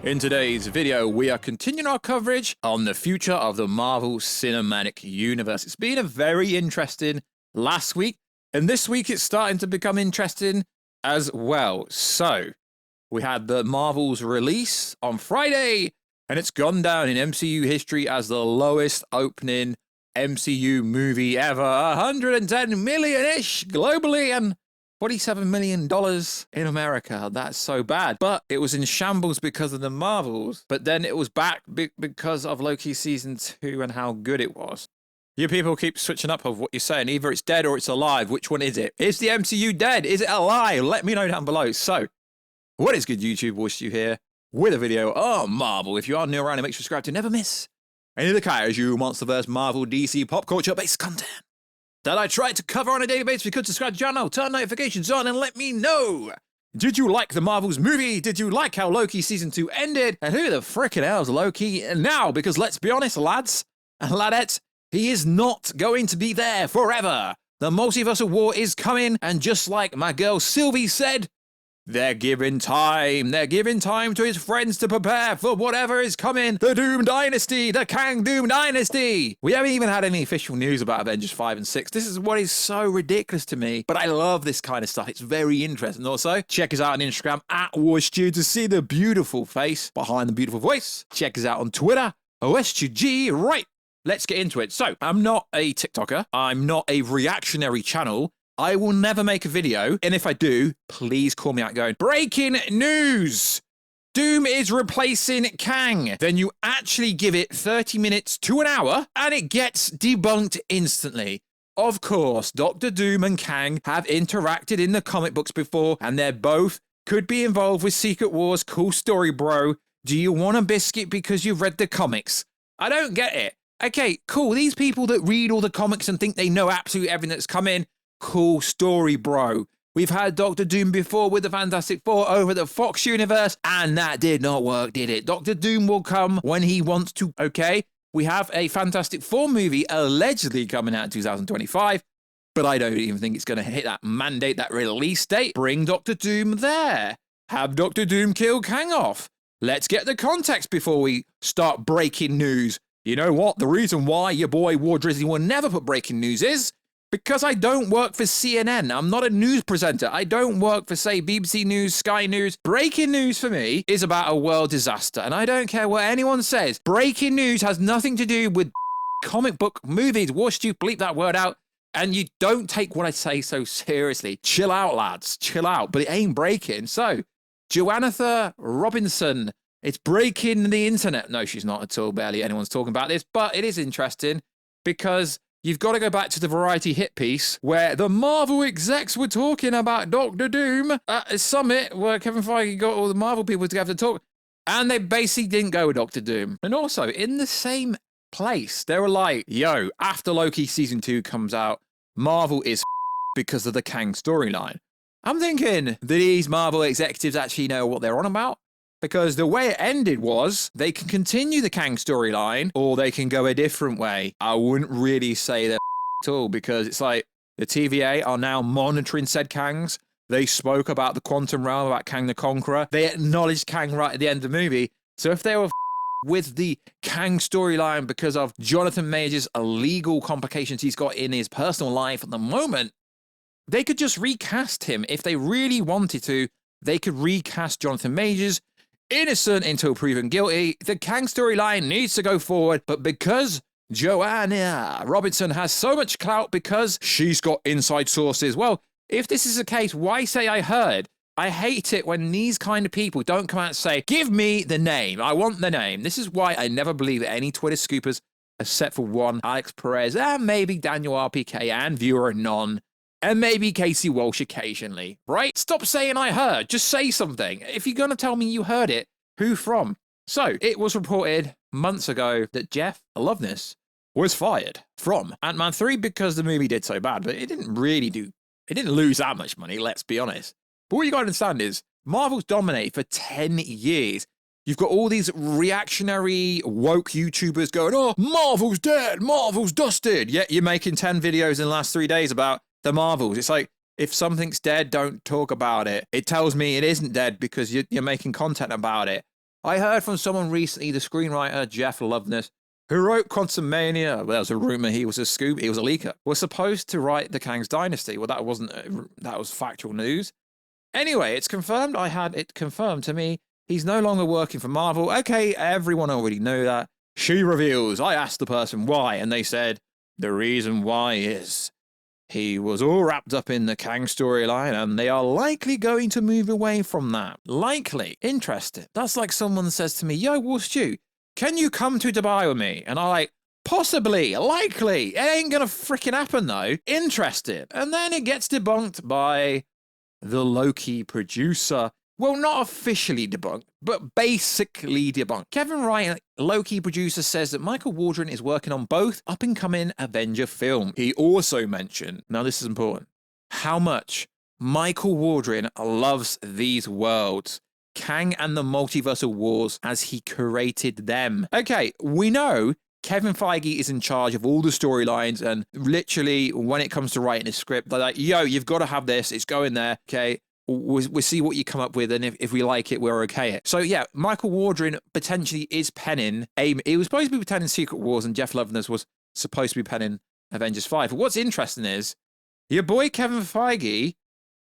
In today's video, we are continuing our coverage on the future of the Marvel Cinematic Universe. It's been a very interesting last week, and this week it's starting to become interesting as well. So, we had the Marvel's release on Friday, and it's gone down in MCU history as the lowest opening MCU movie ever. 110 million-ish globally, and $47 million in America. That's so bad. But it was in shambles because of the Marvels. But then it was back because of Loki Season 2 and how good it was. You people keep switching up of what you're saying. Either it's dead or it's alive. Which one is it? Is the MCU dead? Is it alive? Let me know down below. So, what is good, YouTube? Warstu here with a video on Marvel. If you are new around, make sure to subscribe to never miss any of the Kaiju, Monsterverse, Marvel, DC, pop culture-based content that I try to cover on a daily basis. If you could subscribe to the channel, turn notifications on, and let me know. Did you like the Marvels movie? Did you like how Loki Season 2 ended? And who the frickin' hell's Loki now? Because let's be honest, lads and ladettes, he is not going to be there forever. The multiversal war is coming, and just like my girl Sylvie said, they're giving time. They're giving time to his friends to prepare for whatever is coming. The Doom Dynasty. The Kang Doom Dynasty. We haven't even had any official news about Avengers 5 and 6. This is what is so ridiculous to me. But I love this kind of stuff. It's very interesting. Also, check us out on Instagram at Warstu to see the beautiful face behind the beautiful voice. Check us out on Twitter. OSTG. Right. Let's get into it. So, I'm not a TikToker. I'm not a reactionary channel. I will never make a video, and if I do, please call me out going, breaking news! Doom is replacing Kang. Then you actually give it 30 minutes to an hour, and it gets debunked instantly. Of course, Dr. Doom and Kang have interacted in the comic books before, and they're both could be involved with Secret Wars. Cool story, bro. Do you want a biscuit because you've read the comics? I don't get it. Okay, cool. These people that read all the comics and think they know absolutely everything that's come in, cool story, bro. We've had Dr. Doom before with the Fantastic Four over the Fox universe, and that did not work, did it? Dr. Doom will come when he wants to, okay? We have a Fantastic Four movie allegedly coming out in 2025, but I don't even think it's going to hit that mandate, that release date. Bring Dr. Doom there. Have Dr. Doom kill Kang off. Let's get the context before we start breaking news. You know what? The reason why your boy War Drizzy will never put breaking news is because I don't work for CNN. I'm not a news presenter. I don't work for, say, BBC News, Sky News. Breaking news for me is about a world disaster, and I don't care what anyone says. Breaking news has nothing to do with comic book movies. Warstu, bleep that word out. And you don't take what I say so seriously. Chill out, lads. Chill out. But it ain't breaking. So, Joanatha Robinson, it's breaking the internet. No, she's not at all. Barely anyone's talking about this. But it is interesting because you've got to go back to the Variety hit piece where the Marvel execs were talking about Dr. Doom at a summit where Kevin Feige got all the Marvel people together to talk, and they basically didn't go with Dr. Doom. And also, in the same place, they were like, yo, after Loki Season 2 comes out, Marvel is because of the Kang storyline. I'm thinking, do these Marvel executives actually know what they're on about? Because the way it ended was they can continue the Kang storyline or they can go a different way. I wouldn't really say they're at all because it's like the TVA are now monitoring said Kangs. They spoke about the quantum realm, about Kang the Conqueror. They acknowledged Kang right at the end of the movie. So if they were with the Kang storyline because of Jonathan Majors' illegal complications he's got in his personal life at the moment, they could just recast him. If they really wanted to, they could recast Jonathan Majors, innocent until proven guilty. The Kang storyline needs to go forward, but because Joanna Robinson has so much clout because she's got inside sources, well, if this is the case, why say I heard? I hate it when these kind of people don't come out and say, give me the name. I want the name. This is why I never believe any Twitter scoopers, except for one, Alex Perez, and maybe Daniel RPK and Viewer Anon, and maybe Casey Walsh occasionally, right? Stop saying I heard. Just say something. If you're going to tell me you heard it, who from? So, it was reported months ago that Jeff Loveness was fired from Ant-Man 3 because the movie did so bad, but it didn't lose that much money, let's be honest. But what you got to understand is, Marvel's dominated for 10 years. You've got all these reactionary, woke YouTubers going, oh, Marvel's dead, Marvel's dusted. Yet you're making 10 videos in the last 3 days about the Marvels. It's like, if something's dead, don't talk about it. It tells me it isn't dead because you're making content about it. I heard from someone recently, the screenwriter Jeff Loveness, who wrote Quantumania. Well, there was a rumor he was a scoop. He was a leaker. Was supposed to write the Kang's Dynasty. Well, that wasn't. That was factual news. Anyway, it's confirmed. I had it confirmed to me. He's no longer working for Marvel. Okay, everyone already knew that. She reveals. I asked the person why, and they said the reason why is he was all wrapped up in the Kang storyline, and they are likely going to move away from that. Likely. Interesting. That's like someone says to me, yo, Warstu, can you come to Dubai with me? And I'm like, possibly, likely. It ain't gonna freaking happen, though. Interested. And then it gets debunked by the Loki producer. Well, not officially debunked, but basically debunked. Kevin Wright, Loki producer, says that Michael Waldron is working on both up-and-coming Avenger film. He also mentioned, now this is important, how much Michael Waldron loves these worlds, Kang and the Multiversal Wars, as he created them. Okay, we know Kevin Feige is in charge of all the storylines, and literally when it comes to writing a script, they're like, yo, you've got to have this, it's going there, okay? We'll see what you come up with, and if we like it, we're okay it. So yeah, Michael Waldron potentially is penning he was supposed to be penning Secret Wars, and Jeff Loveness was supposed to be penning Avengers 5. But what's interesting is your boy Kevin Feige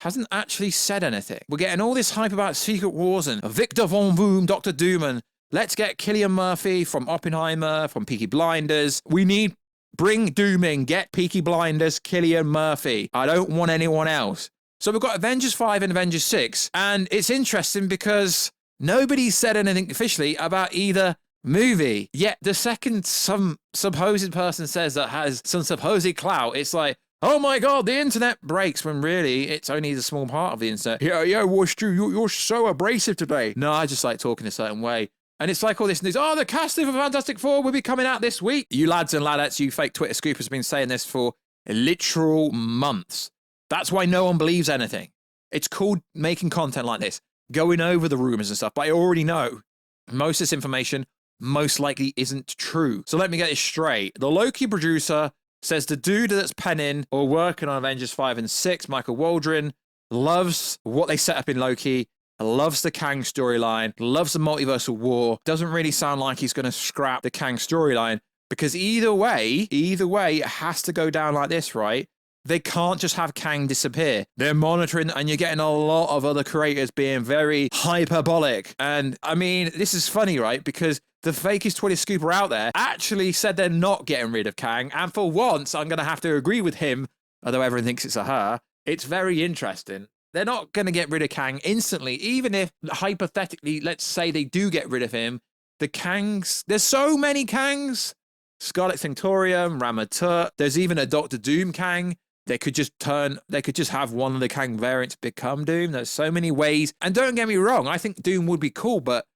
hasn't actually said anything. We're getting all this hype about Secret Wars and Victor Von Doom, Dr. Doom, and let's get Cillian Murphy from Oppenheimer, from Peaky Blinders. Bring Doom in, get Peaky Blinders, Cillian Murphy. I don't want anyone else. So we've got Avengers 5 and Avengers 6, and it's interesting because nobody said anything officially about either movie. Yet the second some supposed person says that has some supposed clout, it's like, oh my god, the internet breaks, when really it's only the small part of the internet. Yeah, Warstu, you're so abrasive today. No, I just like talking a certain way. And it's like all this news, oh, the casting for Fantastic Four will be coming out this week. You lads and ladettes, you fake Twitter scoopers have been saying this for literal months. That's why no one believes anything. It's called making content like this, going over the rumors and stuff, but I already know most of this information most likely isn't true. So let me get this straight. The Loki producer says the dude that's penning or working on Avengers 5 and 6, Michael Waldron, loves what they set up in Loki, loves the Kang storyline, loves the multiversal war. Doesn't really sound like he's going to scrap the Kang storyline, because either way, it has to go down like this, right? They can't just have Kang disappear. They're monitoring, and you're getting a lot of other creators being very hyperbolic. And I mean, this is funny, right? Because the fakest Twitter scooper out there actually said they're not getting rid of Kang. And for once, I'm going to have to agree with him, although everyone thinks it's a her. It's very interesting. They're not going to get rid of Kang instantly, even if hypothetically, let's say they do get rid of him. The Kangs, there's so many Kangs. Scarlet Sanctorium, Ramatut. There's even a Dr. Doom Kang. They could just have one of the Kang variants become Doom. There's so many ways. And don't get me wrong, I think Doom would be cool, but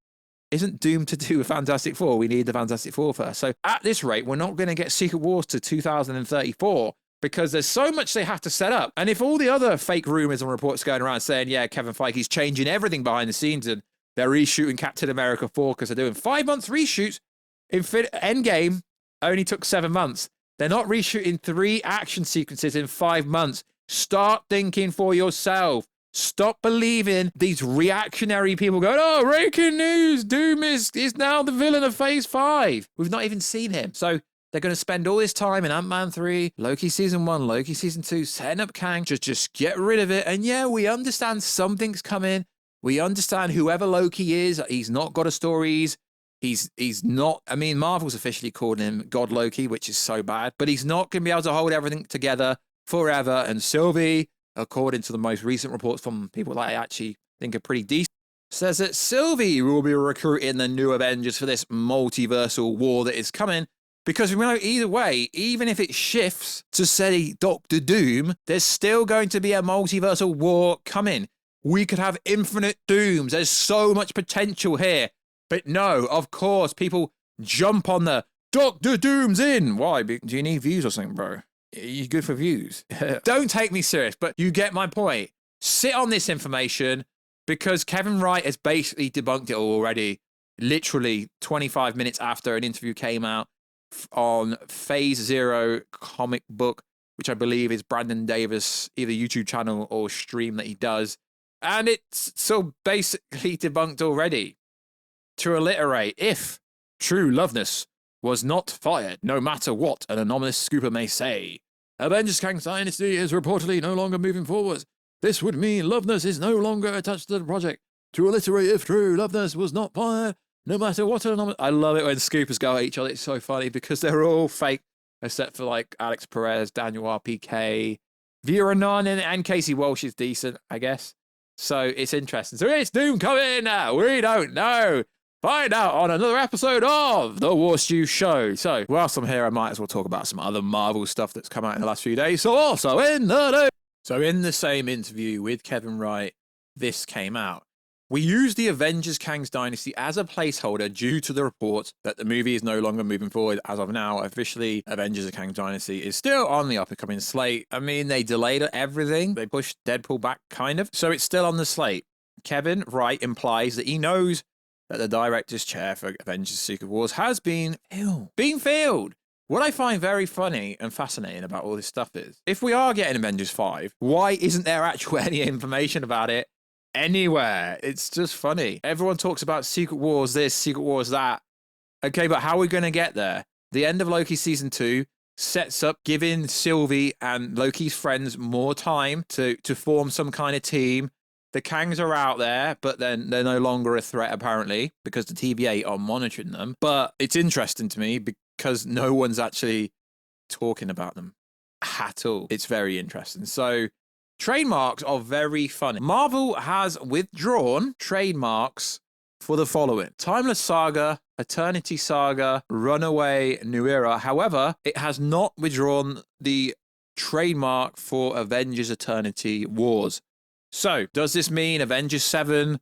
isn't Doom to do with Fantastic Four? We need the Fantastic Four first. So at this rate, we're not going to get Secret Wars to 2034 because there's so much they have to set up. And if all the other fake rumors and reports going around saying, yeah, Kevin Feige's changing everything behind the scenes and they're reshooting Captain America 4 because they're doing 5 months reshoots, Endgame only took 7 months. They're not reshooting 3 action sequences in 5 months. Start thinking for yourself. Stop believing these reactionary people going, oh, breaking news, Doom is now the villain of Phase 5. We've not even seen him. So they're going to spend all this time in Ant-Man 3, Loki Season 1, Loki Season 2, setting up Kang, just get rid of it. And yeah, we understand something's coming. We understand whoever Loki is, he's not got a story. He's not, I mean, Marvel's officially called him God Loki, which is so bad, but he's not going to be able to hold everything together forever. And Sylvie, according to the most recent reports from people that I actually think are pretty decent, says that Sylvie will be recruiting the new Avengers for this multiversal war that is coming. Because we know either way, even if it shifts to say Doctor Doom, there's still going to be a multiversal war coming. We could have infinite Dooms. There's so much potential here. But no, of course, people jump on the Doctor Doom's in. Why? Do you need views or something, bro? Are you good for views? Don't take me serious, but you get my point. Sit on this information because Kevin Wright has basically debunked it all already. Literally 25 minutes after an interview came out on Phase Zero comic book, which I believe is Brandon Davis, either YouTube channel or stream that he does. And it's so basically debunked already. to alliterate, if true loveness was not fired, no matter what an anonymous scooper may say. Avengers Kang's Dynasty is reportedly no longer moving forward. This would mean Loveness is no longer attached to the project. To alliterate, if true Loveness was not fired, no matter what an anonymous... I love it when scoopers go at each other. It's so funny because they're all fake, except for like Alex Perez, Daniel RPK, Vera Nunn, and Casey Walsh is decent, I guess. So it's interesting. So it's Doom coming now. We don't know. Find out on another episode of the Warstu Show. So whilst I'm here, I might as well talk about some other Marvel stuff that's come out in the last few days. So also in the news. So in the same interview with Kevin Wright, this came out. We used the Avengers Kang's Dynasty as a placeholder due to the report that the movie is no longer moving forward. As of now, officially, Avengers Kang's Dynasty is still on the up-and-coming slate. I mean, they delayed everything. They pushed Deadpool back, kind of. So it's still on the slate. Kevin Wright implies that he knows that the director's chair for Avengers Secret Wars has been filled. What I find very funny and fascinating about all this stuff is, if we are getting Avengers 5, why isn't there actually any information about it anywhere? It's just funny. Everyone talks about Secret Wars this, Secret Wars that. Okay, but how are we going to get there? The end of Loki Season 2 sets up giving Sylvie and Loki's friends more time to form some kind of team. The Kangs are out there, but then they're no longer a threat, apparently, because the TVA are monitoring them. But it's interesting to me because no one's actually talking about them at all. It's very interesting. So trademarks are very funny. Marvel has withdrawn trademarks for the following: Timeless Saga, Eternity Saga, Runaway, New Era. However, it has not withdrawn the trademark for Avengers Eternity Wars. So, does this mean Avengers 7?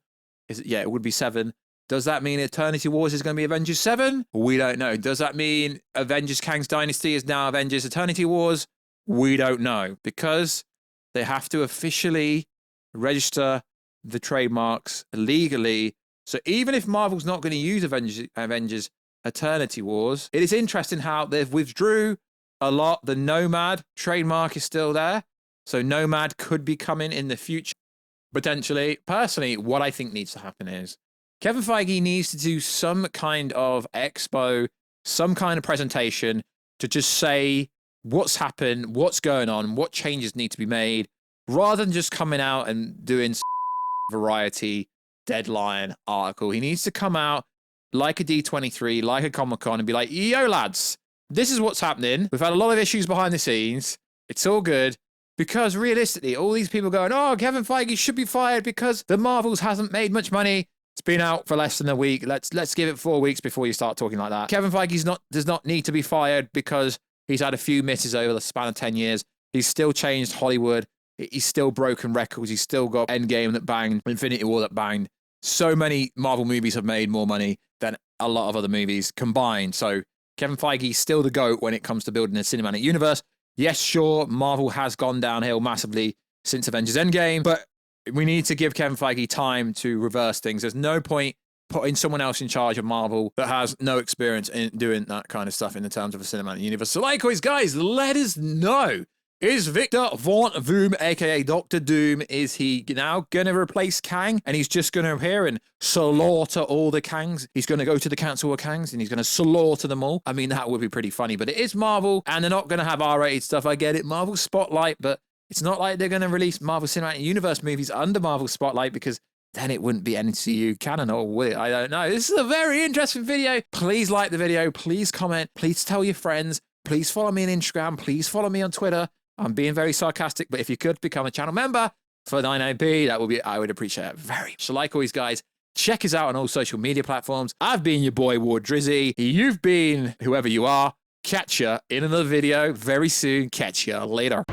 Yeah, it would be 7. Does that mean Eternity Wars is going to be Avengers 7? We don't know. Does that mean Avengers Kang's Dynasty is now Avengers Eternity Wars? We don't know, because they have to officially register the trademarks legally. So even if Marvel's not going to use Avengers Eternity Wars, it is interesting how they've withdrew a lot. The Nomad trademark is still there. So Nomad could be coming in the future, potentially. Personally, what I think needs to happen is Kevin Feige needs to do some kind of expo, some kind of presentation to just say what's happened, what's going on, what changes need to be made, rather than just coming out and doing Variety Deadline article. He needs to come out like a D23, like a Comic-Con, and be like, yo, lads, this is what's happening. We've had a lot of issues behind the scenes. It's all good. Because realistically, all these people going, oh, Kevin Feige should be fired because the Marvels hasn't made much money. It's been out for less than a week. Let's give it 4 weeks before you start talking like that. Kevin Feige does not need to be fired because he's had a few misses over the span of 10 years. He's still changed Hollywood. He's still broken records. He's still got Endgame that banged, Infinity War that banged. So many Marvel movies have made more money than a lot of other movies combined. So Kevin Feige's still the GOAT when it comes to building a cinematic universe. Yes, sure, Marvel has gone downhill massively since Avengers Endgame, but we need to give Kevin Feige time to reverse things. There's no point putting someone else in charge of Marvel that has no experience in doing that kind of stuff in the terms of a cinematic universe. So likewise, guys, let us know. Is Victor Von Doom, aka Dr. Doom, is he now going to replace Kang? And he's just going to appear and slaughter all the Kangs? He's going to go to the Council of Kangs and he's going to slaughter them all? I mean, that would be pretty funny, but it is Marvel and they're not going to have R-rated stuff. I get it, Marvel Spotlight, but it's not like they're going to release Marvel Cinematic Universe movies under Marvel Spotlight, because then it wouldn't be MCU canon, or would it? I don't know. This is a very interesting video. Please like the video. Please comment. Please tell your friends. Please follow me on Instagram. Please follow me on Twitter. I'm being very sarcastic, but if you could become a channel member for 99p, I would appreciate it very much. So like always, guys, check us out on all social media platforms. I've been your boy, Ward Drizzy. You've been whoever you are. Catch ya in another video very soon. Catch ya later.